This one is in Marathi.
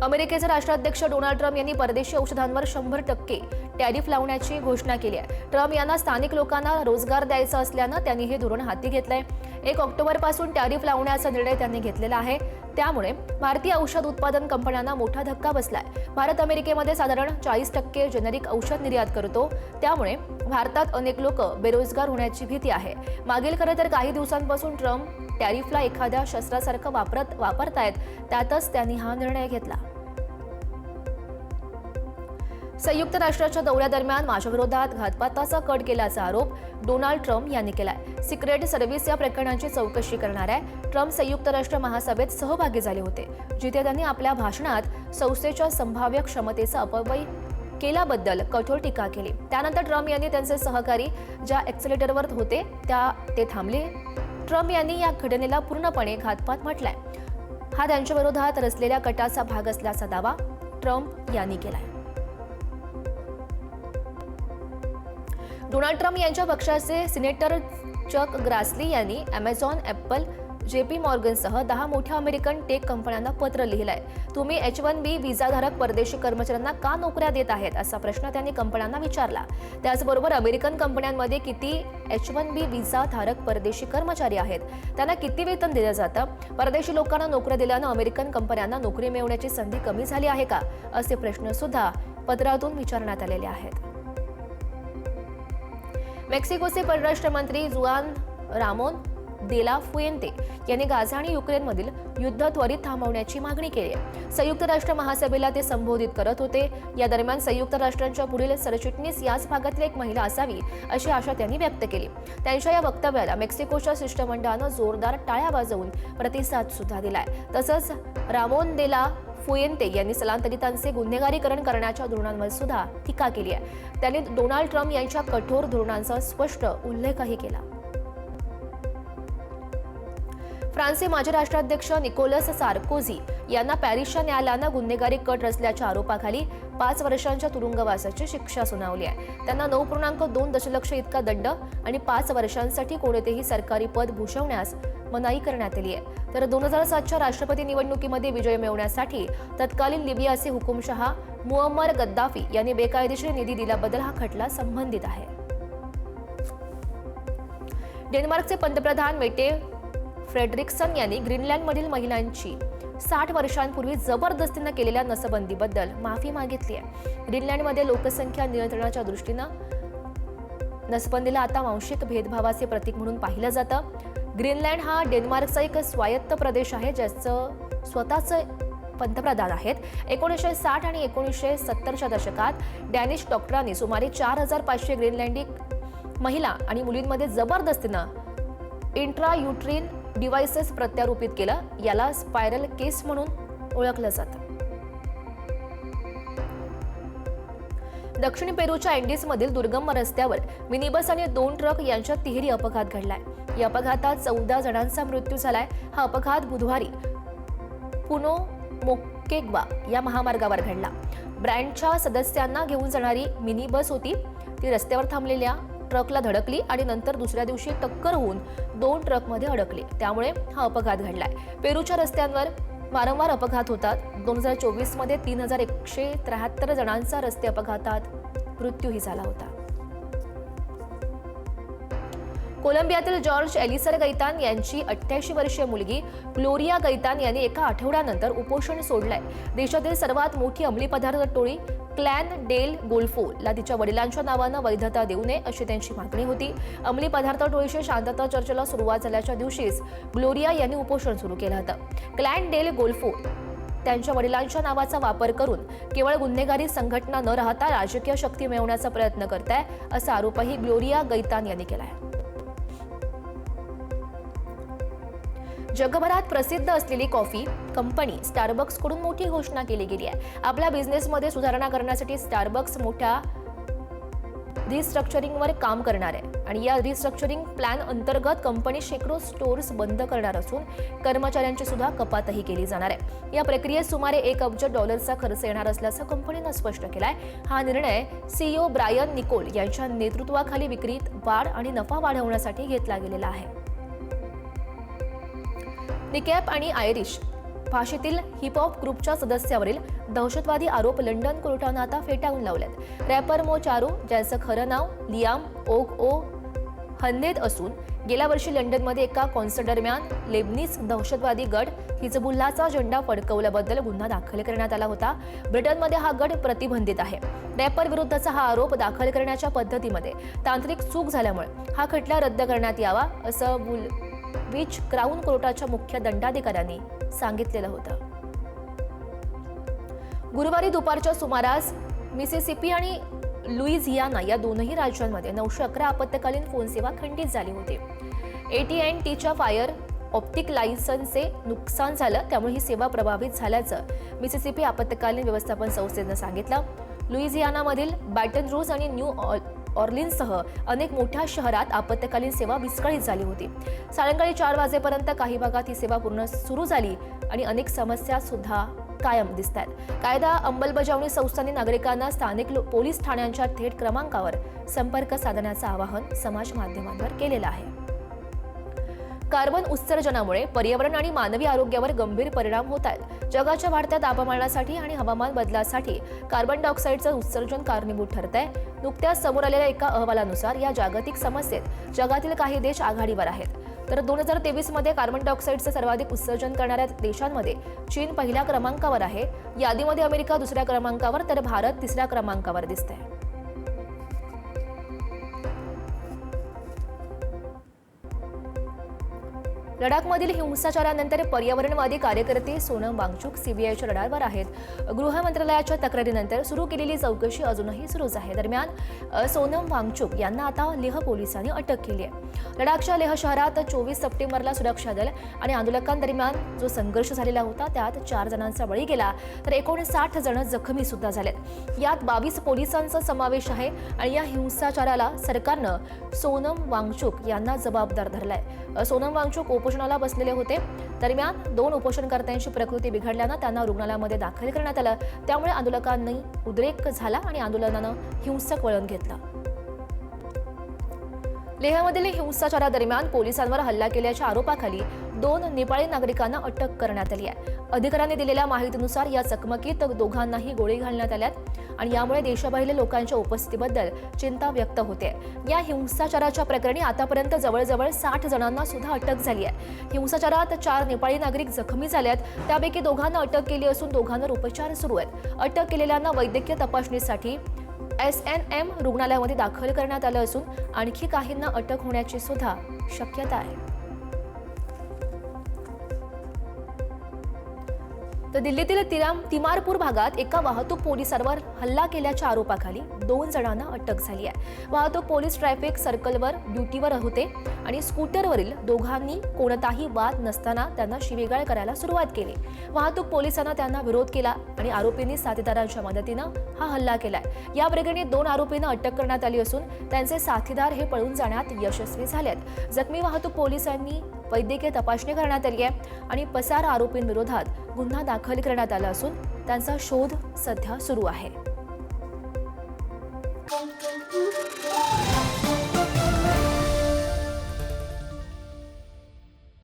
अमेरिकेचे राष्ट्राध्यक्ष डोनाल्ड ट्रम्प यांनी परदेशी औषधांवर 100% टॅरिफ लावण्याची घोषणा केली आहे। ट्रम्प यांना स्थानिक लोकांना रोजगार द्यायचा असल्यानं त्यांनी हे धोरण हाती घेतलंय। 1 ऑक्टोबरपासून टॅरिफ लावण्याचा निर्णय त्यांनी घेतलेला आहे। त्यामुळे भारतीय औषध उत्पादन कंपन्यांना मोठा धक्का बसलाय। भारत अमेरिकेमध्ये साधारण 40% जेनेरिक औषध निर्यात करतो। त्यामुळे भारतात अनेक लोक बेरोजगार होण्याची भीती आहे। मागील खरं तर काही दिवसांपासून ट्रम्प टॅरिफला एखाद्या शस्त्रासारखं वापरतायत, त्यातच त्यांनी हा निर्णय घेतला। संयुक्त राष्ट्राच्या दौऱ्यादरम्यान माझ्या विरोधात घातपाताचा कट केल्याचा आरोप डोनाल्ड ट्रम्प यांनी केलाय। सिक्रेट सर्व्हिस या प्रकरणाची चौकशी करणार आहे। ट्रम्प संयुक्त राष्ट्र महासभेत सहभागी झाले होते, जिथे त्यांनी आपल्या भाषणात संस्थेच्या संभाव्य क्षमतेचा अपव्यय केल्याबद्दल कठोर टीका केली। त्यानंतर ट्रम्प यांनी त्यांचे सहकारी ज्या एक्सेलेटरवर होते ते थांबले। ट्रम्प यांनी या घटनेला पूर्णपणे घातपात म्हटलाय। हा त्यांच्या विरोधात रचलेल्या कटाचा भाग असल्याचा दावा ट्रम्प यांनी केलाय। डोनाल्ड ट्रम्प यांच्या पक्षाचे सिनेटर चक ग्रासली यांनी अमेझॉन, ॲपल, JP मॉर्गनसह 10 मोठ्या अमेरिकन टेक कंपन्यांना पत्र लिहिलंय। तुम्ही H-1B व्हिसाधारक परदेशी कर्मचाऱ्यांना का नोकऱ्या देत आहेत असा प्रश्न त्यांनी कंपन्यांना विचारला। त्याचबरोबर अमेरिकन कंपन्यांमध्ये किती H-1B व्हिसाधारक परदेशी कर्मचारी आहेत, त्यांना किती वेतन दिलं जातं, परदेशी लोकांना नोकऱ्या दिल्यानं अमेरिकन कंपन्यांना नोकरी मिळवण्याची संधी कमी झाली आहे का, असे प्रश्न सुद्धा पत्रातून विचारण्यात आलेले आहेत। मेक्सिकोचे परराष्ट्र मंत्री जुआन रामोन दे ला फुएंते यांनी गाझा आणि युक्रेनमधील युद्ध त्वरित थांबवण्याची मागणी केली आहे। संयुक्त राष्ट्र महासभेला ते संबोधित करत होते। या दरम्यान संयुक्त राष्ट्रांच्या पुढील सरचिटणीस याच भागातील एक महिला असावी अशी आशा त्यांनी व्यक्त केली। त्यांच्या या वक्तव्याला मेक्सिकोच्या शिष्टमंडळानं जोरदार टाळ्या वाजवून प्रतिसाद सुद्धा दिलाय। तसंच रामोन दे ला फुएंते यांनी स्थलांतरितांचे गुन्हेगारीकरण करण्याच्या धोरणांवर सुद्धा टीका केली आहे। त्यांनी डोनाल्ड ट्रम्प यांच्या कठोर धोरणांचा स्पष्ट उल्लेखही केला। फ्रान्सचे माजी राष्ट्राध्यक्ष निकोलस सार्कोझी यांना पॅरिसच्या न्यायालयानं गुन्हेगारी कट रचल्याच्या आरोपाखाली 5 वर्षांच्या तुरुंगवासाची शिक्षा सुनावली आहे। त्यांना 9.2 दशलक्ष इतका दंड आणि 5 वर्षांसाठी कोणतेही सरकारी पद भूषवण्यास मनाई करण्यात आली आहे। तर 2007च्या राष्ट्रपती निवडणुकीमध्ये विजय मिळवण्यासाठी तत्कालीन लिबियाचे हुकुमशहा मुअम्मर गद्दाफी यांनी बेकायदेशीर निधी दिल्याबद्दल हा खटला संबंधित आहे। डेन्मार्कचे पंतप्रधान मेटे फ्रेडरिक्सन यांनी ग्रीनलँडमधील महिलांची 60 वर्षांपूर्वी जबरदस्तीनं केलेल्या नसबंदीबद्दल माफी मागितली आहे। ग्रीनलँडमध्ये लोकसंख्या नियंत्रणाच्या दृष्टीनं नसबंदीला आता वांशिक भेदभावाचे प्रतीक म्हणून पाहिलं जातं। ग्रीनलँड हा डेन्मार्कचा एक स्वायत्त प्रदेश आहे, ज्याचं स्वतःचं पंतप्रधान आहेत। 1960 आणि 1970च्या दशकात डॅनिश डॉक्टरांनी सुमारे 4500 ग्रीनलँडिक महिला आणि मुलींमध्ये जबरदस्तीनं इंट्रायुट्रीन डिव्हाइसेस प्रत्यारोपित केलं। याला स्पायरल केस म्हणून ओळखलं जातं। दक्षिण पेरूच्या अँडीजमधील दुर्गम रस्त्यावर मिनी बस आणि 2 ट्रक यांच्यात तिहेरी अपघात घडलाय। या अपघातात 14 जणांचा मृत्यू झालाय। हा अपघात बुधवारी पुनो मोकेग्वा या महामार्गावर घडला। ब्रँडच्या सदस्यांना घेऊन जाणारी मिनी बस होती, ती रस्त्यावर थांबलेल्या ट्रकला धडकली आणि नंतर दुसऱ्या दिवशी टक्कर होऊन 2 ट्रकमध्ये अडकली। त्यामुळे हा अपघात घडलाय। पेरूच्या रस्त्यांवर वारंवार अपघात होतात। 2024 मध्ये 3173 जणांचा रस्ते अपघातात मृत्यूही झाला होता। कोलंबियातील जॉर्ज एलिसर गैतान यांची 88 वर्षीय मुलगी ग्लोरिया गैतान यांनी एका आठवड्यानंतर उपोषण सोडलंय। देशातील सर्वात मोठी अंमली पदार्थ टोळी क्लॅन डेल गोल्फोला तिच्या वडिलांच्या नावानं वैधता देऊ नये अशी त्यांची मागणी होती। अंमली पदार्थ टोळीशी शांतता चर्चेला सुरुवात झाल्याच्या दिवशीच ग्लोरिया यांनी उपोषण सुरू केलं होतं। क्लॅन डेल गोल्फो त्यांच्या वडिलांच्या नावाचा वापर करून केवळ गुन्हेगारी संघटना न राहता राजकीय शक्ती मिळवण्याचा प्रयत्न करताय, असा आरोपही ग्लोरिया गैतान यांनी केलाय। जगभरात प्रसिद्ध असलेली कॉफी कंपनी स्टारबक्सकडून मोठी घोषणा केली गेली आहे। आपल्या बिझनेसमध्ये सुधारणा करण्यासाठी स्टारबक्स मोठ्या रिस्ट्रक्चरिंगवर काम करणार आहे आणि या रिस्ट्रक्चरिंग प्लॅन अंतर्गत कंपनी शेकडो स्टोअर्स बंद करणार असून कर्मचाऱ्यांची सुद्धा कपातही केली जाणार आहे। या प्रक्रियेत सुमारे $1 अब्ज खर्च येणार असल्याचं कंपनीनं स्पष्ट केलाय। हा निर्णय CEO ब्रायन निकोल यांच्या नेतृत्वाखाली विक्रीत वाढ आणि नफा वाढवण्यासाठी घेतला गेलेला आहे। निकॅप आणि आयरिश फाशीतील हिपहॉप ग्रुपच्या सदस्यावरील दहशतवादी आरोप लंडन कोर्टानं आता फेटाळून लावलेत. रॅपर मो चारू, ज्याचं खरं नाव लियाम ओग ओ हन्नेद असून गेल्या वर्षी लंडनमध्ये एका कॉन्सर्टदरम्यान लेबनीज दहशतवादी गट हिजबुल्लाचा झेंडा फडकवल्याबद्दल गुन्हा दाखल करण्यात आला होता. ब्रिटनमध्ये हा गट प्रतिबंधित आहे. रॅपर विरुद्धचा हा आरोप दाखल करण्याच्या पद्धतीमध्ये तांत्रिक चूक झाल्यामुळे हा खटला रद्द करण्यात यावा, असं वुलविच क्राउन कोर्टाच्या मुख्य दंडाधिकाऱ्यांनी सांगितलेलं होतं. गुरुवारी दुपारच्या सुमारास मिसिसिपी आणि लुईझियाना या दोनही राज्यांमध्ये 911 आपत्कालीन फोन सेवा खंडित झाली होती. AT&Tच्या फायर ऑप्टिक लायसन्सचे नुकसान झालं, त्यामुळे ही सेवा प्रभावित झाल्याचं मिसिसिपी आपत्कालीन व्यवस्थापन संस्थेनं सांगितलं. लुईझियानामधील बॅटन रूज आणि न्यू ऑर्लिन्ससह अनेक मोठ्या शहरात आपत्कालीन सेवा विस्कळीत झाली होती. सायंकाळी 4 वाजेपर्यंत काही भागात ही सेवा पूर्ण सुरू झाली आणि अनेक समस्या सुद्धा कायम दिसतात. कायदा अंमलबजावणी संस्थांनी नागरिकांना स्थानिक पोलीस ठाण्यांच्या थेट क्रमांकावर संपर्क साधण्याचं आवाहन समाज माध्यमांवर केलेलं आहे. कार्बन उत्सर्जनामुळे पर्यावरण आणि मानवी आरोग्यावर गंभीर परिणाम होत आहेत. जगाच्या वाढत्या तापमानासाठी आणि हवामान बदलासाठी कार्बन डायऑक्साईडचं उत्सर्जन कारणीभूत ठरतंय. नुकत्याच समोर आलेल्या एका अहवालानुसार या जागतिक समस्येत जगातील काही देश आघाडीवर आहेत. तर 2023 मध्ये कार्बन डायऑक्साईडचं सर्वाधिक उत्सर्जन करणाऱ्या देशांमध्ये चीन पहिल्या क्रमांकावर आहे. यादीमध्ये अमेरिका दुसऱ्या क्रमांकावर तर भारत तिसऱ्या क्रमांकावर दिसतंय. लडाखमधील हिंसाचारानंतर पर्यावरणवादी कार्यकर्ते सोनम वांगचुक सीबीआयच्या रडारवर आहेत. गृह मंत्रालयाच्या तक्रारीनंतर सुरू केलेली चौकशी अजूनही सुरूच आहे. दरम्यान सोनम वांगचुक यांना आता लेह पोलिसांनी अटक केली आहे. लडाखच्या लेह शहरात 24 सप्टेंबरला सुरक्षा दल आणि आंदोलकांदरम्यान जो संघर्ष झालेला होता त्यात 4 जणांचा बळी गेला, तर 59 जण जखमी सुद्धा झालेत. यात 22 पोलिसांचा समावेश आहे आणि या हिंसाचाराला सरकारनं सोनम वांगचुक यांना जबाबदार धरलाय. सोनम वांगचुक उपोषणाला बसलेले होते. दरम्यान 2 उपोषणकर्त्यांची प्रकृती बिघडल्यानं त्यांना रुग्णालयामध्ये दाखल करण्यात आलं. त्यामुळे आंदोलकांनी उद्रेक झाला आणि आंदोलनानं हिंसक वळण घेतलं. लेहमधील हिंसाचारादरम्यान पोलिसांवर हल्ला केल्याच्या आरोपाखाली 2 नेपाळी नागरिकांना अटक करण्यात आली आहे. अधिकाऱ्यांनी दिलेल्या माहितीनुसार या चकमकीत दोघांनाही गोळी घालण्यात आल्यात आणि यामुळे देशबाहेरील लोकांच्या उपस्थितीबद्दल चिंता व्यक्त होते. या हिंसाचाराच्या प्रकरणी आतापर्यंत जवळजवळ 60 जणांना सुद्धा अटक झाली आहे. हिंसाचारात 4 नेपाळी नागरिक जखमी झाले आहेत. त्यापैकी दोघांना अटक केली असून दोघांवर उपचार सुरू आहेत. अटक केलेल्यांना वैद्यकीय तपासणीसाठी SNM रुग्णालयामध्ये दाखल करण्यात आलं असून आणखी काहींना अटक होण्याची सुद्धा शक्यता आहे. तर दिल्लीतील तिमारपूर भागात एका वाहतूक पोलिसांवर हल्ला केल्याच्या आरोपाखाली 2 जणांना अटक झाली आहे. वाहतूक पोलीस ट्रॅफिक सर्कलवर ड्युटीवर होते आणि स्कूटरवरील दोघांनी कोणताही वाद नसताना त्यांना शिवीगाळ करायला सुरुवात केली. वाहतूक पोलिसांना त्यांना विरोध केला आणि आरोपींनी साथीदारांच्या मदतीनं हा हल्ला केलाय. या प्रकरणी 2 आरोपींना अटक करण्यात आली असून त्यांचे साथीदार हे पळून जाण्यात यशस्वी झालेत. जखमी वाहतूक पोलिसांनी वैद्यकीय तपासणी करण्यात आली आहे आणि पसार आरोपींविरोधात गुन्हा दाखल करण्यात आला असून त्यांचा शोध सध्या सुरू आहे.